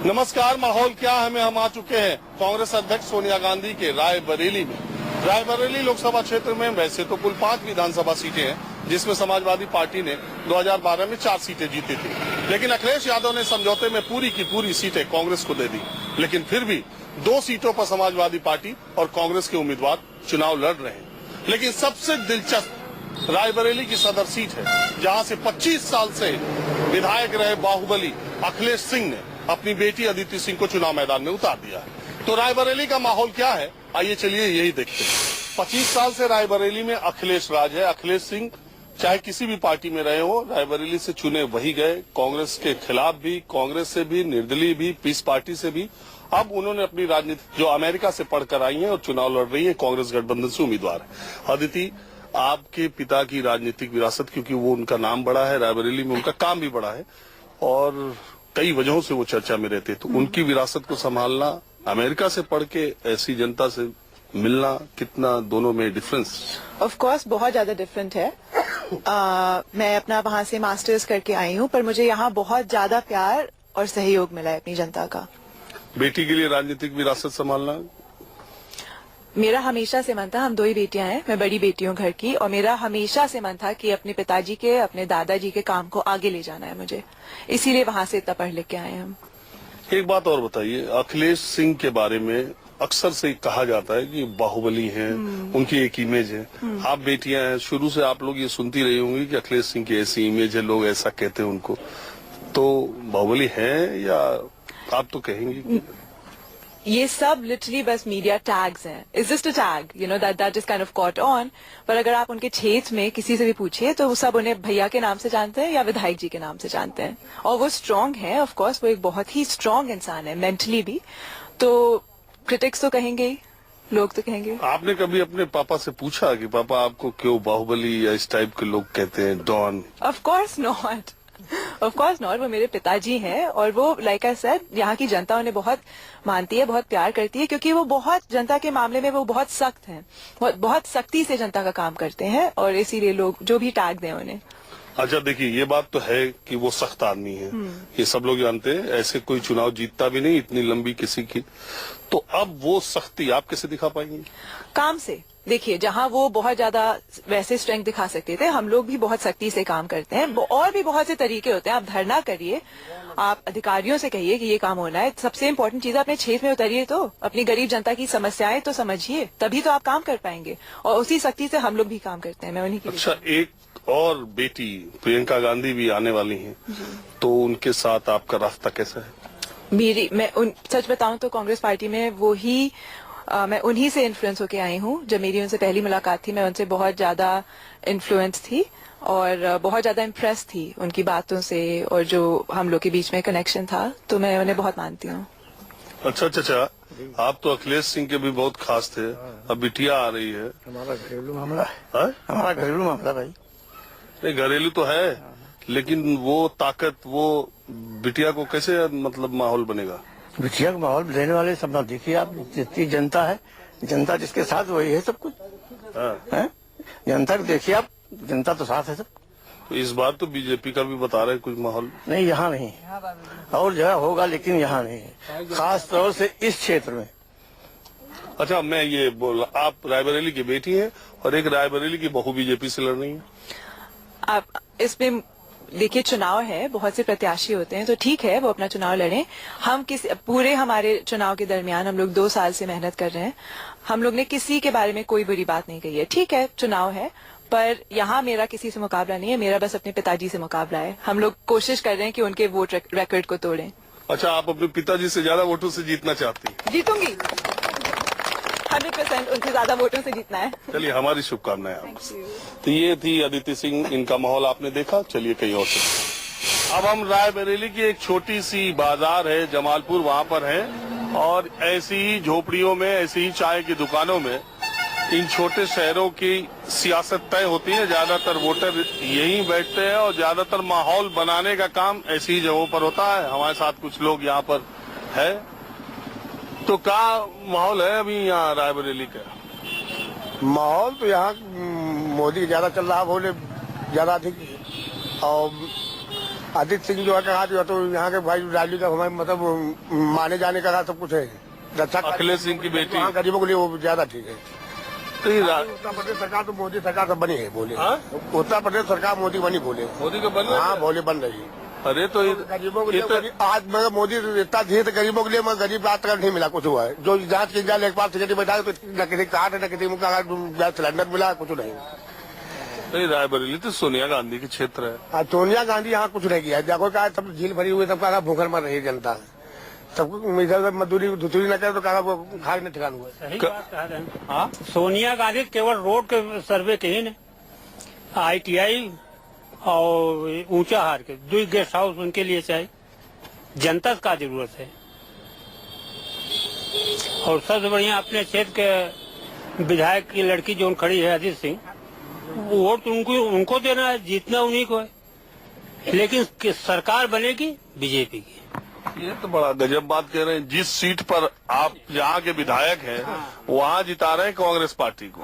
नमस्कार, माहौल क्या है में हम आ चुके हैं कांग्रेस अध्यक्ष सोनिया गांधी के रायबरेली में। रायबरेली लोकसभा क्षेत्र में वैसे तो कुल 5 विधानसभा सीटें हैं, जिसमें समाजवादी पार्टी ने 2012 में 4 सीटें जीती थी, लेकिन अखिलेश यादव ने समझौते में पूरी की पूरी सीटें कांग्रेस को दे दी। लेकिन फिर भी 2 सीटों पर समाजवादी पार्टी और कांग्रेस के उम्मीदवार चुनाव लड़ रहे हैं। लेकिन सबसे दिलचस्प रायबरेली की सदर सीट है, जहाँ से 25 साल से विधायक रहे बाहुबली अखिलेश सिंह ने अपनी बेटी अदिति सिंह को चुनाव मैदान में उतार दिया है। तो रायबरेली का माहौल क्या है, आइए चलिए यही देखते हैं। 25 साल से रायबरेली में अखिलेश राज है। अखिलेश सिंह चाहे किसी भी पार्टी में रहे हो, रायबरेली से चुने वही गए, कांग्रेस के खिलाफ भी, कांग्रेस से भी, निर्दलीय भी, पीस पार्टी से भी। अब उन्होंने अपनी राजनीति जो अमेरिका से पढ़कर आई है और चुनाव लड़ रही है, कांग्रेस गठबंधन से उम्मीदवार है। अदिति, आपके पिता की राजनीतिक विरासत, क्योंकि वो उनका नाम बड़ा है, रायबरेली में उनका काम भी बड़ा है और कई वजहों से वो चर्चा में रहते, तो उनकी विरासत को संभालना, अमेरिका से पढ़ के ऐसी जनता से मिलना, कितना दोनों में डिफरेंस? ऑफ कोर्स बहुत ज्यादा डिफरेंट है। मैं अपना वहाँ से मास्टर्स करके आई हूँ, पर मुझे यहाँ बहुत ज्यादा प्यार और सहयोग मिला है अपनी जनता का। बेटी के लिए राजनीतिक विरासत संभालना? मेरा हमेशा से मन था, हम 2 ही बेटियां हैं, मैं बड़ी बेटी हूँ घर की, और मेरा हमेशा से मन था कि अपने पिताजी के, अपने दादाजी के काम को आगे ले जाना है मुझे, इसीलिए वहाँ से इतना पढ़ लिख के आए हम। एक बात और बताइए, अखिलेश सिंह के बारे में अक्सर से कहा जाता है कि बाहुबली हैं, उनकी एक इमेज है। आप बेटियां हैं, शुरू से आप लोग ये सुनती रही होंगी कि अखिलेश सिंह की ऐसी इमेज है, लोग ऐसा कहते हैं उनको, तो बाहुबली है या आप तो कहेंगे? ये सब लिटरली बस मीडिया टैग्स हैं। Is just a tag, you know, that is kind of caught on. पर अगर आप उनके क्षेत्र में किसी से भी पूछिए तो वो सब उन्हें भैया के नाम से जानते हैं या विधायक जी के नाम से जानते हैं। और वो स्ट्रांग है, ऑफ कोर्स वो एक बहुत ही स्ट्रांग इंसान है, मेंटली भी। तो क्रिटिक्स तो कहेंगे ही, लोग तो कहेंगे। आपने कभी अपने पापा से पूछा कि पापा आपको क्यों बाहुबली या इस टाइप के लोग कहते हैं, don? Of course not, of course not. वो मेरे पिताजी हैं और वो, लाइक आई सेड, यहाँ की जनता उन्हें बहुत मानती है, बहुत प्यार करती है, क्योंकि वो बहुत जनता के मामले में वो बहुत सख्त हैं, बहुत सख्ती से जनता का काम करते हैं, और इसीलिए लोग जो भी टैग दें उन्हें। अच्छा, देखिए, ये बात तो है कि वो सख्त आदमी है, ये सब लोग जानते हैं। ऐसे कोई चुनाव जीतता भी नहीं इतनी लंबी किसी की। तो अब वो सख्ती आप कैसे दिखा पाएंगे? काम से। देखिए, जहाँ वो बहुत ज्यादा वैसे स्ट्रेंथ दिखा सकते थे, हम लोग भी बहुत सख्ती से काम करते हैं। और भी बहुत से तरीके होते हैं। आप धरना करिए, आप अधिकारियों से कहिए कि ये काम होना है। सबसे इम्पोर्टेंट चीज, अपने क्षेत्र में उतरिए, तो अपनी गरीब जनता की समस्याएं तो समझिए, तभी तो आप काम कर पाएंगे। और उसी सख्ती से हम लोग भी काम करते हैं। मैं उन्हीं की। अच्छा, एक और बेटी प्रियंका गांधी भी आने वाली हैं, तो उनके साथ आपका रास्ता कैसा है? सच बताऊं तो कांग्रेस पार्टी में मैं उन्हीं से इन्फ्लुएंस होके आई हूँ। जब मेरी उनसे पहली मुलाकात थी, मैं उनसे बहुत ज्यादा इन्फ्लुएंस थी और बहुत ज्यादा इम्प्रेस थी उनकी बातों से, और जो हम लोग के बीच में कनेक्शन था, तो मैं उन्हें बहुत मानती हूँ। अच्छा, आप तो अखिलेश सिंह के भी बहुत खास थे। अब बिटिया आ रही है। हमारा घरेलू मामला है? हमारा घरेलू मामला भाई। नहीं, घरेलू तो है, लेकिन वो ताकत, वो बिटिया को कैसे, मतलब माहौल बनेगा? बिटिया का माहौल देने वाले सब ना, देखिए आप, जितनी जनता है, जनता जिसके साथ वही है सब कुछ। है जनता को देखिए आप, जनता तो साथ है सब। तो इस बार तो बीजेपी का भी बता रहे कुछ माहौल नहीं, यहाँ नहीं, और जगह होगा, लेकिन यहाँ नहीं है, खास तौर से इस क्षेत्र में। अच्छा, मैं ये बोला, आप रायबरेली की बेटी हैं और एक रायबरेली की बहू बीजेपी से लड़ रही है। आप इसमें देखिए, चुनाव है, बहुत से प्रत्याशी होते हैं, तो ठीक है वो अपना चुनाव लड़ें। हम पूरे हमारे चुनाव के दरमियान हम लोग 2 साल से मेहनत कर रहे हैं। हम लोग ने किसी के बारे में कोई बुरी बात नहीं कही है। ठीक है, चुनाव है, पर यहाँ मेरा किसी से मुकाबला नहीं है, मेरा बस अपने पिताजी से मुकाबला है। हम लोग कोशिश कर रहे हैं कि उनके वोट रिकॉर्ड को तोड़ें। अच्छा, आप अपने पिताजी से ज्यादा वोटों से जीतना चाहती हैं? जीतूंगी, 100% उनसे ज्यादा वोटों से जीतना है। चलिए, हमारी शुभकामनाएं आपको। तो ये थी अदिति सिंह, इनका माहौल आपने देखा। चलिए कहीं और से अब हम रायबरेली की एक छोटी सी बाजार है जमालपुर, वहाँ पर हैं, और ऐसी ही झोपड़ियों में, ऐसी ही चाय की दुकानों में इन छोटे शहरों की सियासत तय होती है। ज्यादातर वोटर यहीं बैठते हैं और ज्यादातर माहौल बनाने का काम ऐसी ही जगहों पर होता है। हमारे साथ कुछ लोग यहाँ पर है। तो क्या माहौल है अभी यहाँ रायबरेली का? माहौल तो यहाँ मोदी ज्यादा चल रहा, बोले ज्यादा अधिक, और आदित्य सिंह जो है कहा जो तो यहाँ के भाई राजू का हमारे मतलब माने जाने का सब कुछ है। अच्छा अखिलेश सिंह की बेटी हाँ, गरीबों के लिए वो ज्यादा ठीक है। तो ये उत्तर प्रदेश सरकार तो मोदी सरकार तो बनी है बोले। हाँ? उत्तर प्रदेश सरकार मोदी बनी बोले। मोदी को बन हाँ बोले बन रही है। अरे तो गरीबों के लिए आज मगर मोदी इतना दिए तो गरीबों के लिए मगर गरीब आज तक नहीं मिला कुछ हुआ है। जो जांच की जाए एक बार सिक्योरिटी बैठा है तो न किसी कार्ड है न किसी गैस सिलेंडर मिला कुछ नहीं। नहीं, रायबरेली तो सोनिया गांधी के क्षेत्र है। आज सोनिया गांधी यहाँ कुछ नहीं किया। देखो कहा सब झील भरी हुई सबका कहा भूखल मर रही है जनता। सबको इधर मजदूरी धुतूरी न करे तो कहा खाए न ठिकान हुआ। सही बात कह रहे हैं। हाँ, सोनिया गांधी केवल रोड के सर्वे के ही नहीं, ITI और ऊंचा हार के 2 गेस्ट हाउस उनके लिए चाहिए। जनता का जरूरत है। और सबसे बढ़िया अपने क्षेत्र के विधायक की लड़की जो खड़ी है आदित्य सिंह, वोट उनको देना है, जीतना उन्हीं को है। लेकिन सरकार बनेगी बीजेपी की। ये तो बड़ा गजब बात कह रहे हैं। जिस सीट पर आप यहाँ के विधायक हैं वहाँ जिता रहे हैं कांग्रेस पार्टी को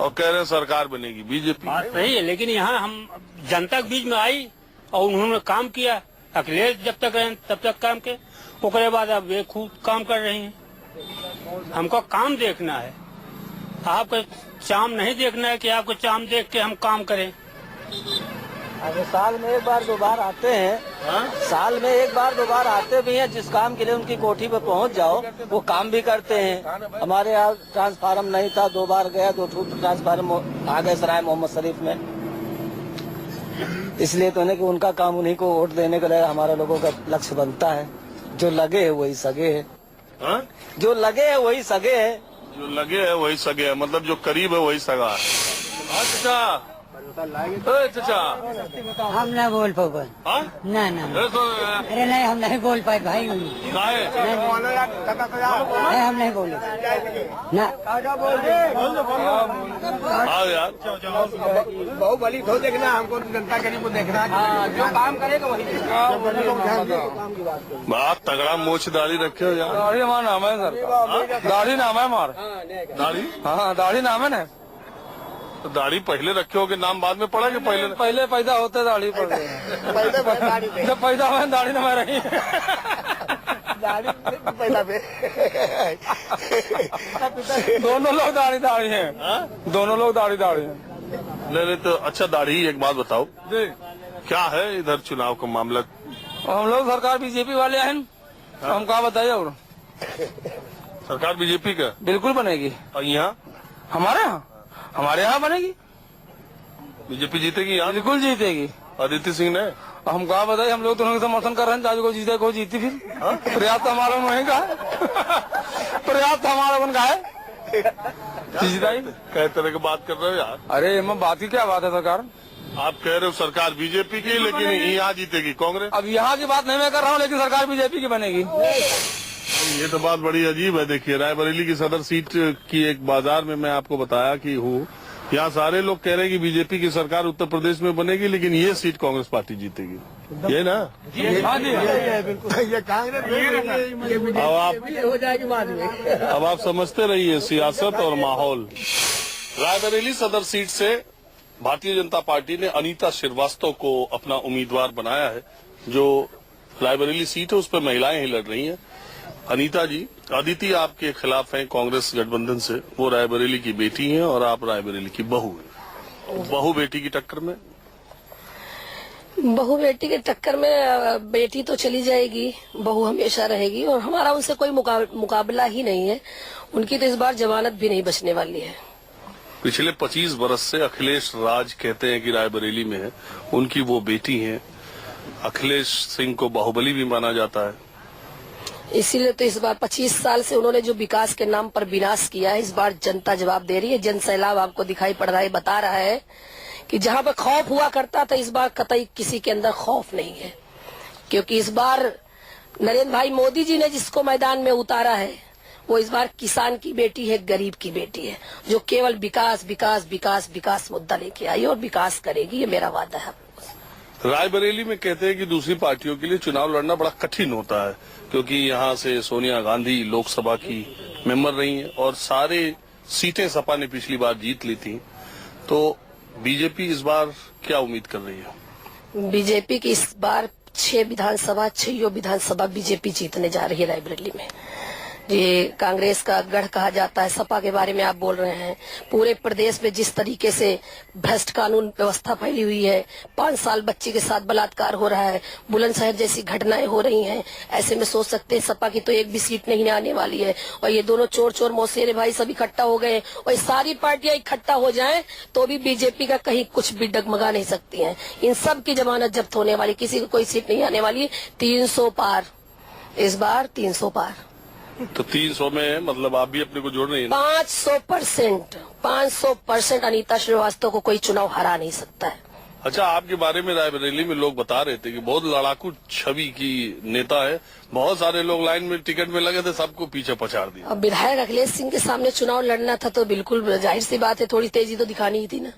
और कह रहे हैं सरकार बनेगी बीजेपी। बात सही है, लेकिन यहाँ हम जनता के बीच में आई और उन्होंने काम किया। अखिलेश जब तक रहे तब तक काम के, उसके बाद अब वे खूब काम कर रहे हैं। हमको काम देखना है, आपका चाम नहीं देखना है कि आपको चाम देख के हम काम करें। अगर साल में एक बार 2 बार आते हैं, साल में एक बार 2 बार आते भी हैं। जिस काम के लिए उनकी कोठी पे पहुंच जाओ वो काम भी करते हैं। हमारे यहाँ ट्रांसफार्मर नहीं था, 2 बार गया, 2 ट्रांसफार्मर आ गए सराय मोहम्मद शरीफ में। इसलिए तो नहीं कि उनका काम उन्हीं को वोट देने के लिए हमारे लोगों का लक्ष्य बनता है। जो लगे है वही सगे है। हाँ? जो लगे है वही सगे है। जो लगे है वही सगे है, मतलब जो करीब है वही सगा है। हाँ चाचा, चाचा हम नहीं बोल पाए। हाँ? नहीं अरे नहीं, हम नहीं बोल पाए भाई। नहीं हम नहीं बोले ना। हाँ यार, बाहुबली हो देखना, हमको जनता गरीब को देखना। जो काम करेगा वही बहुत तगड़ा मोछ दाढ़ी रखे हो यार। दाढ़ी हमारा नाम है सर। दाढ़ी नाम है हमारा। दाढ़ी? हाँ दाढ़ी नाम है ना। तो दाढ़ी पहले रखे हो कि नाम बाद में पड़ा कि पहले पैदा होते दाढ़ी पर पहले जब पैदा हुआ दाढ़ी न रही। दोनों लोग दाढ़ी हैं। दोनों लोग दाढ़ी हैं। नहीं तो अच्छा, दाढ़ी एक बात बताओ जी, क्या है इधर चुनाव का मामला? हम लोग सरकार बीजेपी वाले हैं। हम क्या बताइए। और सरकार बीजेपी का बिल्कुल बनेगी। और यहाँ हमारे यहाँ बनेगी। बीजेपी जीतेगी यहाँ? बिल्कुल जीतेगी। आदित्य सिंह ने हम कहा बताइए, हम लोग दोनों का समर्थन कर रहे हैं। चाहे को जीते को जीती फिर पर्याप्त हमारा नहीं का है। पर्याप्त हमारा बन का है। कई तरह की बात कर रहे हो यार। अरे मैं बात की क्या बात है सरकार। आप कह रहे हो सरकार बीजेपी की, लेकिन यहाँ जीतेगी कांग्रेस। अब यहाँ की बात नहीं मैं कर रहा हूँ, लेकिन सरकार बीजेपी की बनेगी। ये तो बात बड़ी अजीब है। देखिए, रायबरेली की सदर सीट की एक बाजार में मैं आपको बताया कि हूँ, यहाँ सारे लोग कह रहे हैं कि बीजेपी की सरकार उत्तर प्रदेश में बनेगी, लेकिन ये सीट कांग्रेस पार्टी जीतेगी। ये ना? ये कांग्रेस अब आप समझते रहिए सियासत और माहौल। रायबरेली सदर सीट से भारतीय जनता पार्टी ने अनीता श्रीवास्तव को अपना उम्मीदवार बनाया है। जो रायबरेली सीट है उस पर महिलाएं ही लड़ रही हैं। अनीता जी, अदिति आपके खिलाफ हैं कांग्रेस गठबंधन से। वो रायबरेली की बेटी हैं और आप रायबरेली की बहू हैं। बहू बेटी की टक्कर में? बहू बेटी के टक्कर में बेटी तो चली जाएगी, बहू हमेशा रहेगी। और हमारा उनसे कोई मुकाबला ही नहीं है। उनकी तो इस बार जमानत भी नहीं बचने वाली है। पिछले 25 बरस से अखिलेश राज कहते हैं कि रायबरेली में है। उनकी वो बेटी हैं। अखिलेश सिंह को बाहुबली भी माना जाता है। इसीलिए तो इस बार 25 साल से उन्होंने जो विकास के नाम पर विनाश किया है, इस बार जनता जवाब दे रही है। जन सैलाब आपको दिखाई पड़ रहा है, बता रहा है कि जहां पर खौफ हुआ करता था, इस बार कतई किसी के अंदर खौफ नहीं है। क्योंकि इस बार नरेंद्र भाई मोदी जी ने जिसको मैदान में उतारा है, वो इस बार किसान की बेटी है, गरीब की बेटी है, जो केवल विकास विकास विकास विकास मुद्दा लेके आई और विकास करेगी। ये मेरा वादा है। रायबरेली में कहते हैं कि दूसरी पार्टियों के लिए चुनाव लड़ना बड़ा कठिन होता है, क्योंकि यहाँ से सोनिया गांधी लोकसभा की मेंबर रही हैं और सारे सीटें सपा ने पिछली बार जीत ली थी। तो बीजेपी इस बार क्या उम्मीद कर रही है? बीजेपी की इस बार 6 विधानसभा 6 विधानसभा बीजेपी जीतने जा रही है रायबरेली में। ये कांग्रेस का गढ़ कहा जाता है। सपा के बारे में आप बोल रहे हैं। पूरे प्रदेश में जिस तरीके से भ्रष्ट कानून व्यवस्था फैली हुई है, 5 साल बच्ची के साथ बलात्कार हो रहा है, बुलंदशहर जैसी घटनाएं हो रही हैं, ऐसे में सोच सकते हैं सपा की तो एक भी सीट नहीं आने वाली है। और ये दोनों चोर चोर मौसेरे भाई सब इकट्ठा हो गए और सारी पार्टियां इकट्ठा हो जाएं तो भी बीजेपी का कहीं कुछ भी डगमगा नहीं सकती हैं। इन सब की जमानत जब्त होने वाली, किसी को कोई सीट नहीं आने वाली। 300 पार, इस बार 300 पार। तो 300 में मतलब आप भी अपने को जोड़ रही हैं? 500% अनीता श्रीवास्तव को कोई चुनाव हरा नहीं सकता है। अच्छा, आपके बारे में रायबरेली में लोग बता रहे थे कि बहुत लड़ाकू छवि की नेता है, बहुत सारे लोग लाइन में टिकट में लगे थे, सबको पीछे पछाड़ दिया। अब विधायक अखिलेश सिंह के सामने चुनाव लड़ना था तो बिल्कुल जाहिर सी बात है, थोड़ी तेजी तो दिखानी ही थी ना।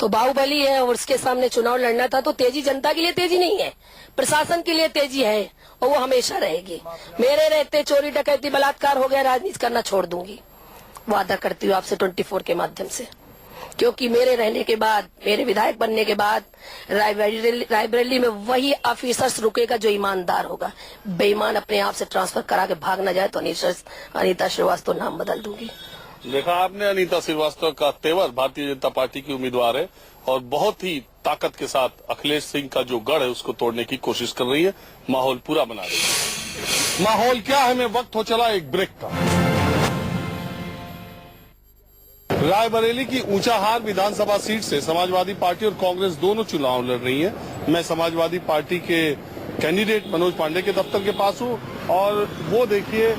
तो बाहुबली है और उसके सामने चुनाव लड़ना था तो तेजी जनता के लिए तेजी नहीं है, प्रशासन के लिए तेजी है और वो हमेशा रहेगी। मेरे रहते चोरी डकैती बलात्कार हो गया, राजनीति करना छोड़ दूंगी, वादा करती हूँ आपसे 24 के माध्यम से। क्योंकि मेरे रहने के बाद, मेरे विधायक बनने के बाद रायबरेली में वही ऑफिसर्स रुकेगा जो ईमानदार होगा। बेईमान अपने आप से ट्रांसफर करा के भाग न जाए तो अनीता श्रीवास्तव नाम बदल दूंगी। देखा आपने, अनीता श्रीवास्तव का तेवर भारतीय जनता पार्टी की उम्मीदवार है और बहुत ही ताकत के साथ अखिलेश सिंह का जो गढ़ है उसको तोड़ने की कोशिश कर रही है, माहौल पूरा बना रही है। माहौल क्या है, हमें वक्त हो चला एक ब्रेक का। रायबरेली की ऊंचाहार विधानसभा सीट से समाजवादी पार्टी और कांग्रेस दोनों चुनाव लड़ रही है। मैं समाजवादी पार्टी के कैंडिडेट मनोज पांडे के दफ्तर के पास हूँ और वो देखिए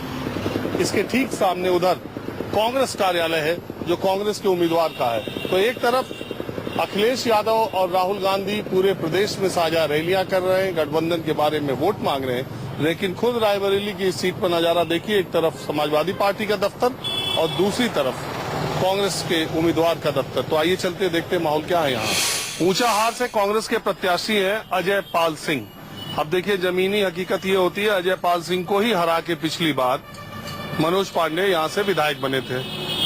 इसके ठीक सामने उधर कांग्रेस कार्यालय है जो कांग्रेस के उम्मीदवार का है। तो एक तरफ अखिलेश यादव और राहुल गांधी पूरे प्रदेश में साझा रैलियां कर रहे हैं, गठबंधन के बारे में वोट मांग रहे हैं, लेकिन खुद रायबरेली की इस सीट पर नजारा देखिए। एक तरफ समाजवादी पार्टी का दफ्तर और दूसरी तरफ कांग्रेस के उम्मीदवार का दफ्तर। तो आइए चलते देखते माहौल क्या है यहाँ। ऊंचाहार से कांग्रेस के प्रत्याशी है अजय पाल सिंह। अब देखिए जमीनी हकीकत ये होती है, अजय पाल सिंह को ही हरा के पिछली बार मनोज पांडे यहाँ से विधायक बने थे।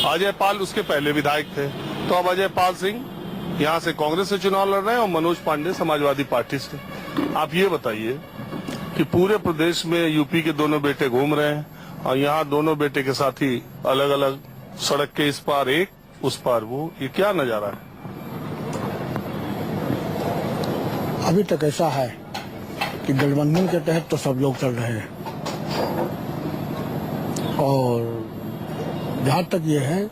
अजय पाल उसके पहले विधायक थे। तो अब अजय पाल सिंह यहाँ से कांग्रेस से चुनाव लड़ रहे हैं और मनोज पांडे समाजवादी पार्टी से। आप ये बताइए कि पूरे प्रदेश में यूपी के दोनों बेटे घूम रहे हैं और यहाँ दोनों बेटे के साथी अलग अलग सड़क के इस पार एक उस पार वो, ये क्या नजारा है? अभी तक ऐसा है कि गठबंधन के तहत तो सब लोग चल रहे हैं और जहाँ तक ये है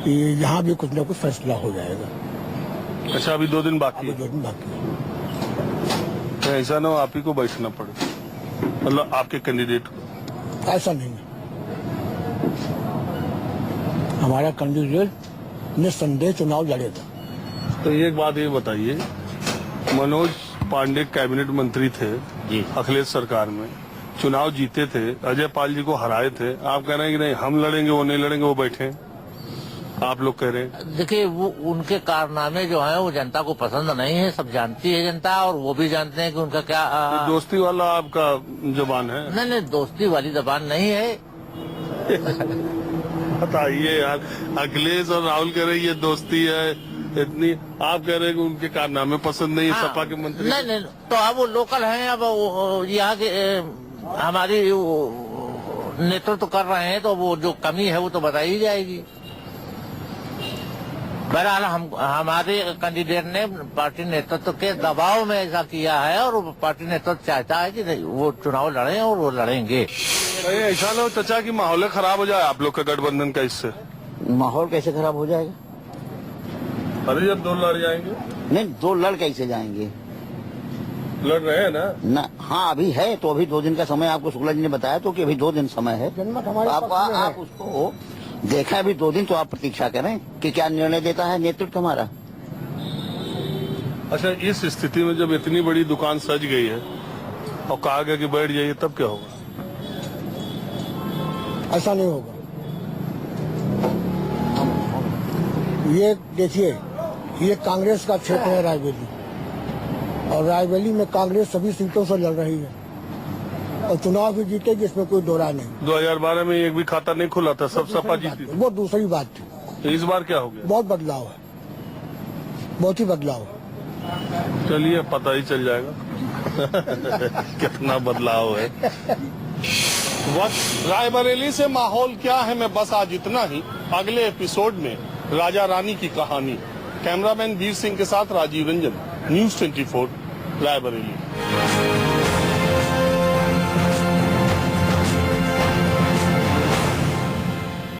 कि यहाँ भी कुछ न कुछ फैसला हो जाएगा। अच्छा, अभी 2 दिन बाकी है। 2 दिन बाकी है। तो ऐसा ना हो आप ही को बैठना पड़े, मतलब आपके कैंडिडेट को? ऐसा नहीं है, हमारा कैंडिडेट निस्संदेह चुनाव लड़ेगा। तो एक बात ये बताइए, मनोज पांडे कैबिनेट मंत्री थे जी अखिलेश सरकार में, चुनाव जीते थे, अजय पाल जी को हराए थे। आप कह रहे हैं कि नहीं हम लड़ेंगे, वो नहीं लड़ेंगे, वो बैठे। आप लोग कह रहे हैं देखिए वो उनके कारनामे जो हैं वो जनता को पसंद नहीं है, सब जानती है जनता और वो भी जानते हैं कि उनका क्या तो दोस्ती वाला आपका जबान है? नहीं, दोस्ती वाली जबान नहीं है। बताइए यार, अखिलेश और राहुल कह रहे ये दोस्ती है इतनी, आप कह रहे हैं कि उनके कारनामे पसंद नहीं है सपा के मंत्री? नहीं, तो अब वो लोकल हैं, अब यहाँ के हमारी नेतृत्व कर रहे हैं तो वो जो कमी है वो तो बताई ही जाएगी। बहरहाल हमारे कैंडिडेट ने पार्टी नेतृत्व के दबाव में ऐसा किया है और पार्टी नेतृत्व चाहता है कि वो चुनाव लड़ें और वो लड़ेंगे। ऐसा ना हो चाचा कि माहौल खराब हो जाए आप लोग का गठबंधन का इससे? माहौल कैसे खराब हो जाएगा? अरे जब 2 लड़ जाएंगे? नहीं, 2 लड़ कैसे जाएंगे? लड़ रहे हैं ना? हाँ अभी है तो अभी 2 दिन का समय आपको शुक्ला जी ने बताया तो कि अभी 2 दिन समय है। आप उसको देखा अभी 2 दिन तो आप प्रतीक्षा करें कि क्या निर्णय देता है नेतृत्व हमारा। अच्छा, इस स्थिति में जब इतनी बड़ी दुकान सज गई है और कहा गया कि बैठ जाइए, तब क्या होगा? ऐसा नहीं होगा। ये देखिए, ये कांग्रेस का क्षेत्र है रायबरेली और रायबरेली में कांग्रेस सभी सीटों से लड़ रही है और चुनाव भी जीतेगी, इसमें कोई दो राय नहीं। 2012 में एक भी खाता नहीं खुला था, सब सपा जीती थी। वो दूसरी बात थी। तो इस बार क्या हो गया? बहुत बदलाव है, बहुत ही बदलाव है। चलिए पता ही चल जाएगा। कितना बदलाव है। रायबरेली से माहौल क्या है, मैं बस आज इतना ही। अगले एपिसोड में राजा रानी की कहानी। कैमरामैन वीर सिंह के साथ राजीव रंजन, न्यूज़ 24 रायबरेली।